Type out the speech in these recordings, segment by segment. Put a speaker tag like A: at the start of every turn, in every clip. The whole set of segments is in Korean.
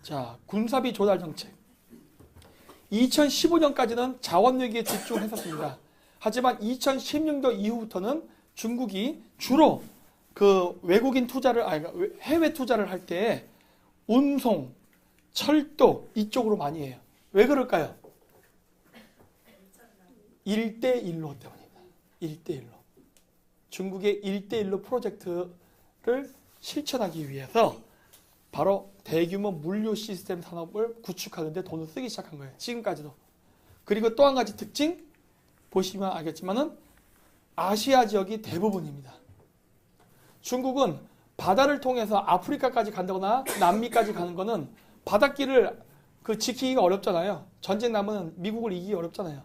A: 자, 군사비 조달 정책. 2015년까지는 자원외교에 집중했었습니다. 하지만 2016년 이후부터는 중국이 주로 그 외국인 투자를, 해외 투자를 할 때 운송, 철도 이쪽으로 많이 해요. 왜 그럴까요? 1대1로 때문입니다. 1대1로. 중국의 1대1로 프로젝트를 실천하기 위해서 바로 대규모 물류 시스템 산업을 구축하는 데 돈을 쓰기 시작한 거예요. 지금까지도. 그리고 또 한 가지 특징 보시면 알겠지만은 아시아 지역이 대부분입니다. 중국은 바다를 통해서 아프리카까지 간다거나 남미까지 가는 거는 바닷길을 지키기가 어렵잖아요. 전쟁 나면 미국을 이기기 어렵잖아요.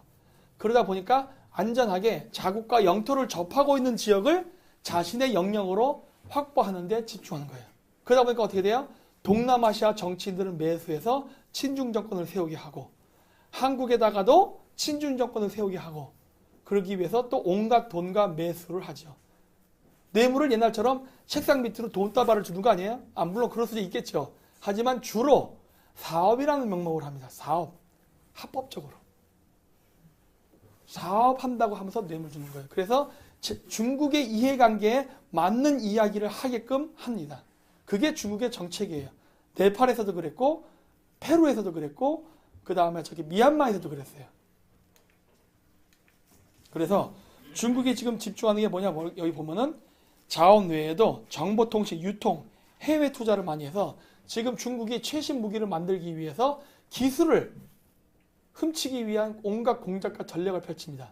A: 그러다 보니까 안전하게 자국과 영토를 접하고 있는 지역을 자신의 영역으로 확보하는 데 집중하는 거예요. 그러다 보니까 어떻게 돼요? 동남아시아 정치인들은 매수해서 친중 정권을 세우게 하고 한국에다가도 친중 정권을 세우게 하고 그러기 위해서 또 온갖 돈과 매수를 하죠. 뇌물을 옛날처럼 책상 밑으로 돈다발을 주는 거 아니에요? 물론 그럴 수도 있겠죠. 하지만 주로 사업이라는 명목을 합니다. 사업. 합법적으로. 사업한다고 하면서 뇌물 주는 거예요. 그래서 중국의 이해관계에 맞는 이야기를 하게끔 합니다. 그게 중국의 정책이에요. 네팔에서도 그랬고 페루에서도 그랬고 그 다음에 미얀마에서도 그랬어요. 그래서 중국이 지금 집중하는 게 뭐냐, 여기 보면은 자원 외에도 정보통신, 유통, 해외 투자를 많이 해서 지금 중국이 최신 무기를 만들기 위해서 기술을 훔치기 위한 온갖 공작과 전략을 펼칩니다.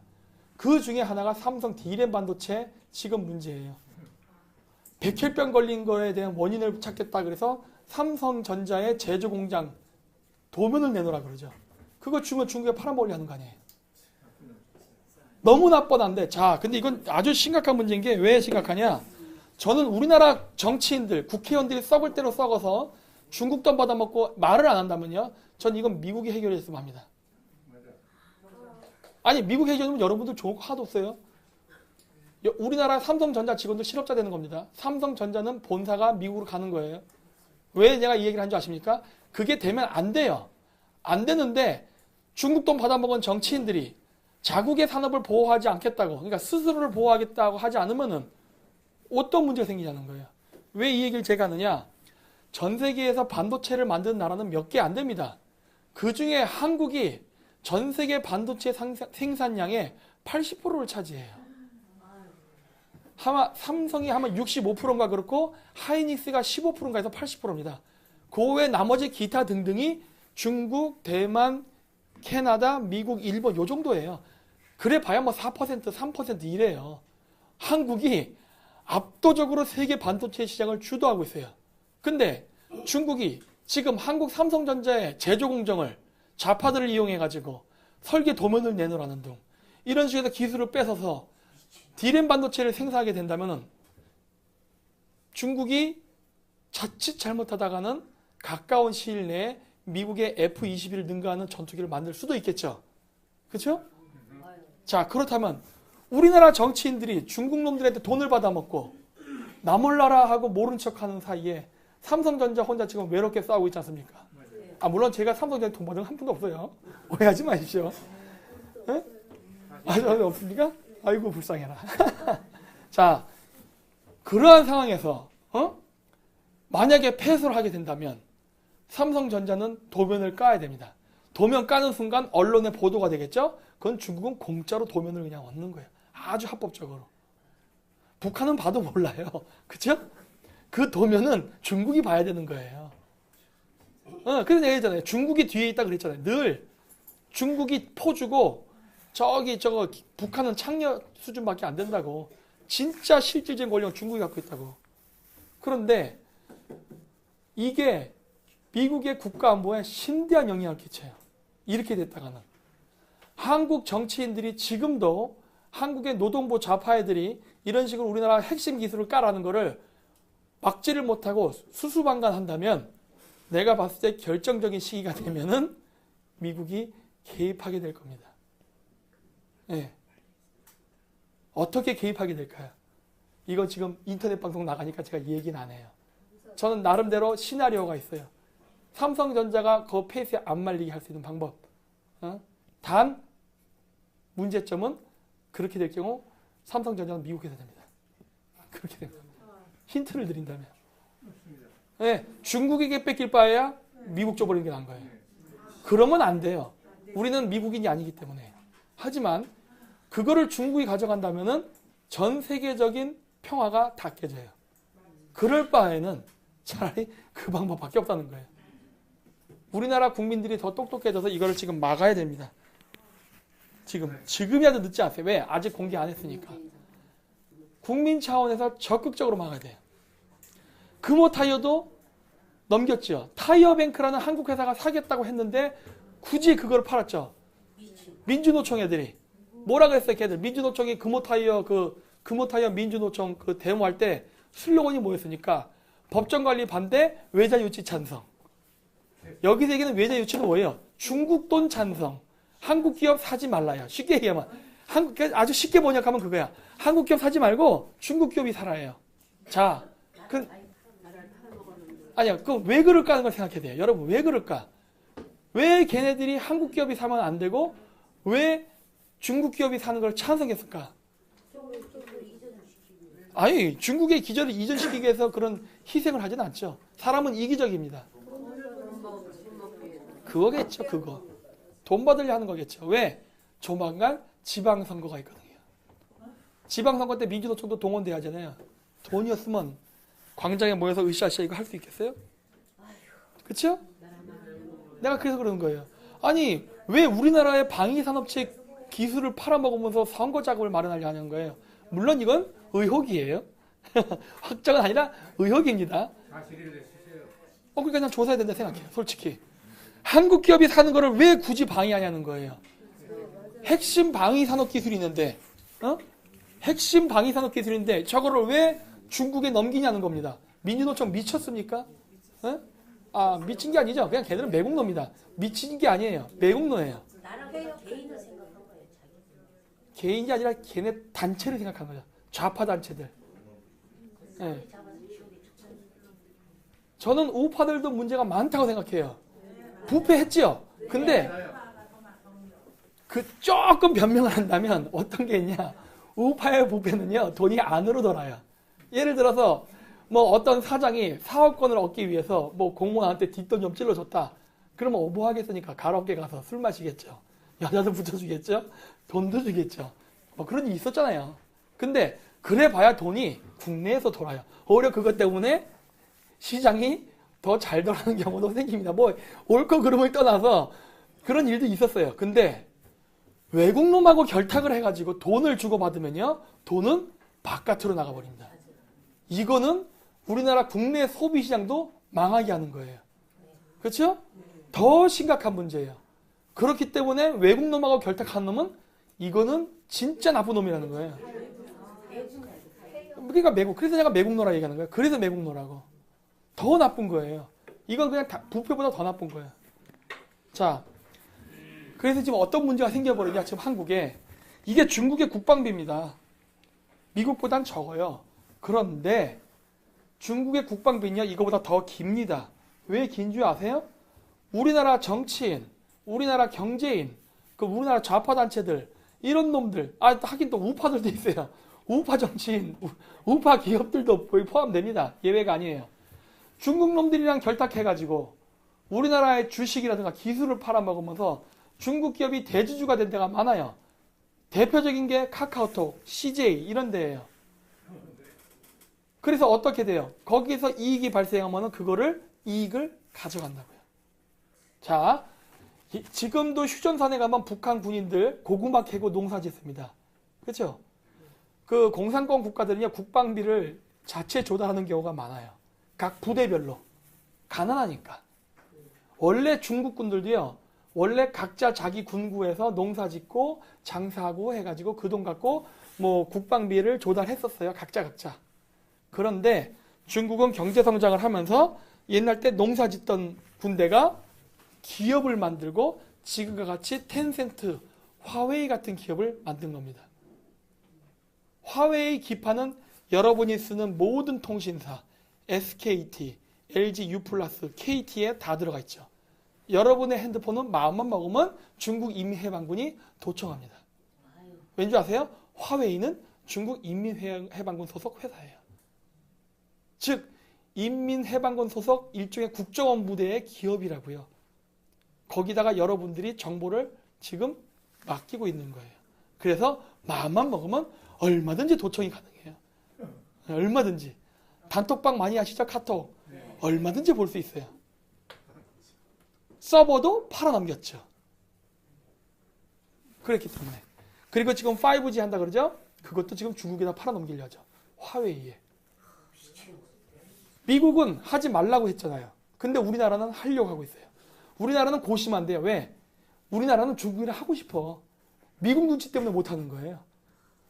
A: 그 중에 하나가 삼성 D램 반도체 지금 문제예요. 백혈병 걸린 거에 대한 원인을 찾겠다 그래서 삼성전자의 제조 공장 도면을 내놓으라 그러죠. 그거 주면 중국에 팔아먹으려 하는 거 아니에요. 너무나 뻔한데, 자, 근데 이건 아주 심각한 문제인 게 왜 심각하냐? 저는 우리나라 정치인들, 국회의원들이 썩을 대로 썩어서 중국 돈 받아먹고 말을 안 한다면요, 전 이건 미국이 해결했으면 합니다. 아니, 미국 해결하면 여러분들 좋은 거 하나도 없어요. 우리나라 삼성전자 직원들 실업자 되는 겁니다. 삼성전자는 본사가 미국으로 가는 거예요. 왜 내가 이 얘기를 한 줄 아십니까? 그게 되면 안 돼요. 안 되는데 중국 돈 받아먹은 정치인들이 자국의 산업을 보호하지 않겠다고, 그러니까 스스로를 보호하겠다고 하지 않으면은 어떤 문제가 생기냐는 거예요. 왜 이 얘기를 제가 하느냐? 전 세계에서 반도체를 만드는 나라는 몇 개 안 됩니다. 그 중에 한국이 전 세계 반도체 생산량의 80%를 차지해요. 삼성이 아마 65%인가 그렇고 하이닉스가 15%인가 해서 80%입니다. 그 외 나머지 기타 등등이 중국, 대만, 캐나다, 미국, 일본 요 정도예요. 그래 봐야 뭐 4%, 3% 이래요. 한국이 압도적으로 세계 반도체 시장을 주도하고 있어요. 근데 중국이 지금 한국 삼성전자의 제조 공정을 좌파들을 이용해가지고 설계 도면을 내놓으라는 등 이런 식으로 기술을 뺏어서 D램 반도체를 생산하게 된다면 중국이 자칫 잘못하다가는 가까운 시일 내에 미국의 F-21을 능가하는 전투기를 만들 수도 있겠죠. 그렇죠? 자, 그렇다면 우리나라 정치인들이 중국 놈들한테 돈을 받아먹고 나 몰라라 하고 모른 척하는 사이에 삼성전자 혼자 지금 외롭게 싸우고 있지 않습니까? 물론 제가 삼성전자 돈 받은 건 한 푼도 없어요. 오해하지 마십시오. 네? 없습니까? 아이고 불쌍해라. 자, 그러한 상황에서 만약에 패소를 하게 된다면 삼성전자는 도면을 까야 됩니다. 도면 까는 순간 언론에 보도가 되겠죠? 그건 중국은 공짜로 도면을 그냥 얻는 거예요. 아주 합법적으로. 북한은 봐도 몰라요. 그쵸? 그 도면은 중국이 봐야 되는 거예요. 그래서 내가 했잖아요. 중국이 뒤에 있다 그랬잖아요. 늘 중국이 포주고 저거 북한은 창녀 수준밖에 안 된다고. 진짜 실질적인 권력은 중국이 갖고 있다고. 그런데 이게 미국의 국가안보에 심대한 영향을 끼쳐요. 이렇게 됐다가는. 한국 정치인들이 지금도 한국의 노동부 좌파 애들이 이런 식으로 우리나라 핵심 기술을 까라는 거를 막지를 못하고 수수방관한다면 내가 봤을 때 결정적인 시기가 되면은 미국이 개입하게 될 겁니다. 네. 어떻게 개입하게 될까요? 이거 지금 인터넷 방송 나가니까 제가 이 얘기는 안 해요. 저는 나름대로 시나리오가 있어요. 삼성전자가 그 페이스에 안 말리게 할 수 있는 방법. 단 문제점은 그렇게 될 경우 삼성전자는 미국 회사입니다. 그렇게 됩니다. 힌트를 드린다면. 네, 중국에게 뺏길 바에야 미국 줘버리는 게 나은 거예요. 그러면 안 돼요. 우리는 미국인이 아니기 때문에. 하지만 그거를 중국이 가져간다면은 전 세계적인 평화가 다 깨져요. 그럴 바에는 차라리 그 방법밖에 없다는 거예요. 우리나라 국민들이 더 똑똑해져서 이거를 지금 막아야 됩니다. 지금이라도 늦지 않으세요. 왜? 아직 공개 안 했으니까. 국민 차원에서 적극적으로 막아야 돼요. 금호타이어도 넘겼죠. 타이어뱅크라는 한국 회사가 사겠다고 했는데 굳이 그걸 팔았죠. 민주노총 애들이. 뭐라 그랬어요, 걔들. 민주노총이 금호타이어 민주노총 그 데모할 때 슬로건이 뭐였습니까? 법정관리 반대, 외자유치 찬성. 여기서 얘기는 외자유치는 뭐예요? 중국 돈 찬성. 한국 기업 사지 말라요. 쉽게 얘기하면. 아주 쉽게 번역하면 그거야. 한국 기업 사지 말고 중국 기업이 살아요. 자, 아니야. 그럼 왜 그럴까 하는 걸 생각해야 돼요. 여러분, 왜 그럴까? 왜 걔네들이 한국 기업이 사면 안 되고, 왜 중국 기업이 사는 걸 찬성했을까? 아니, 중국의 기절을 이전시키기 위해서 그런 희생을 하진 않죠. 사람은 이기적입니다. 그거겠죠, 그거. 돈 받으려 하는 거겠죠. 왜? 조만간 지방선거가 있거든요. 지방선거 때 민주노총도 동원돼야 하잖아요. 돈이었으면 광장에 모여서 으쌰으쌰 이거 할 수 있겠어요? 그렇죠? 내가 그래서 그러는 거예요. 아니, 왜 우리나라의 방위산업체 기술을 팔아먹으면서 선거 자금을 마련하려 하는 거예요? 물론 이건 의혹이에요. 확정은 아니라 의혹입니다. 그러니까 그냥 조사해야 된다 생각해요. 솔직히. 한국 기업이 사는 거를 왜 굳이 방해하냐는 거예요. 핵심 방위산업 기술이 있는데, 핵심 방위산업 기술인데 저거를 왜 중국에 넘기냐는 겁니다. 민주노총 미쳤습니까? 미친 게 아니죠. 그냥 걔들은 매국노입니다. 미친 게 아니에요. 매국노예요. 개인이 아니라 걔네 단체를 생각한 거죠. 좌파 단체들. 네. 저는 우파들도 문제가 많다고 생각해요. 부패했죠. 근데 조금 변명을 한다면 어떤 게 있냐? 우파의 부패는요, 돈이 안으로 돌아요. 예를 들어서 뭐 어떤 사장이 사업권을 얻기 위해서 뭐 공무원한테 뒷돈 좀 찔러줬다. 그러면 뭐 하겠으니까 가라오케 가서 술 마시겠죠. 여자도 붙여주겠죠. 돈도 주겠죠. 뭐 그런 일이 있었잖아요. 근데 그래 봐야 돈이 국내에서 돌아요. 오히려 그것 때문에 시장이 더 잘 돌아가는 경우도 생깁니다. 뭐 옳고 그름을 떠나서 그런 일도 있었어요. 근데 외국 놈하고 결탁을 해가지고 돈을 주고받으면요, 돈은 바깥으로 나가버립니다. 이거는 우리나라 국내 소비시장도 망하게 하는 거예요. 그렇죠? 더 심각한 문제예요. 그렇기 때문에 외국 놈하고 결탁한 놈은 이거는 진짜 나쁜 놈이라는 거예요. 그러니까 그래서 내가 매국노라 얘기하는 거예요. 그래서 매국노라고. 더 나쁜 거예요. 이건 그냥 부패보다 더 나쁜 거예요. 자, 그래서 지금 어떤 문제가 생겨버리냐, 지금 한국에. 이게 중국의 국방비입니다. 미국보단 적어요. 그런데 중국의 국방비는요, 이거보다 더 깁니다. 왜 긴 줄 아세요? 우리나라 정치인, 우리나라 경제인, 우리나라 좌파 단체들, 이런 놈들, 하긴 또 우파들도 있어요. 우파 정치인, 우파 기업들도 거의 포함됩니다. 예외가 아니에요. 중국 놈들이랑 결탁해가지고 우리나라의 주식이라든가 기술을 팔아먹으면서 중국 기업이 대주주가 된 데가 많아요. 대표적인 게 카카오톡, CJ 이런 데예요. 그래서 어떻게 돼요? 거기서 이익이 발생하면 그거를 이익을 가져간다고요. 자, 지금도 휴전선에 가면 북한 군인들 고구마 캐고 농사 짓습니다. 그렇죠? 그 공산권 국가들은요, 국방비를 자체 조달하는 경우가 많아요. 각 부대별로. 가난하니까. 원래 중국군들도요, 원래 각자 자기 군구에서 농사 짓고 장사하고 해가지고 그 돈 갖고 뭐 국방비를 조달했었어요. 각자. 그런데 중국은 경제 성장을 하면서 옛날 때 농사 짓던 군대가 기업을 만들고 지금과 같이 텐센트, 화웨이 같은 기업을 만든 겁니다. 화웨이 기파는 여러분이 쓰는 모든 통신사, SKT, LG U 플러스, KT에 다 들어가 있죠. 여러분의 핸드폰은 마음만 먹으면 중국 인민해방군이 도청합니다. 왠지 아세요? 화웨이는 중국 인민해방군 소속 회사예요. 즉 인민해방군 소속 일종의 국정원 부대의 기업이라고요. 거기다가 여러분들이 정보를 지금 맡기고 있는 거예요. 그래서 마음만 먹으면 얼마든지 도청이 가능해요. 얼마든지. 단톡방 많이 하시죠? 카톡. 얼마든지 볼 수 있어요. 서버도 팔아넘겼죠. 그렇기 때문에. 그리고 지금 5G 한다 그러죠? 그것도 지금 중국에다 팔아넘기려죠. 화웨이에. 미국은 하지 말라고 했잖아요. 근데 우리나라는 하려고 하고 있어요. 우리나라는 고심한데요. 왜? 우리나라는 중국이랑 하고 싶어. 미국 눈치 때문에 못하는 거예요.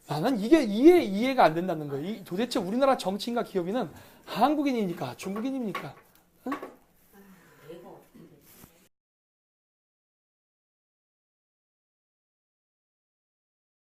A: 나는 이게 이해가 안 된다는 거예요. 도대체 우리나라 정치인과 기업인은 한국인입니까? 중국인입니까?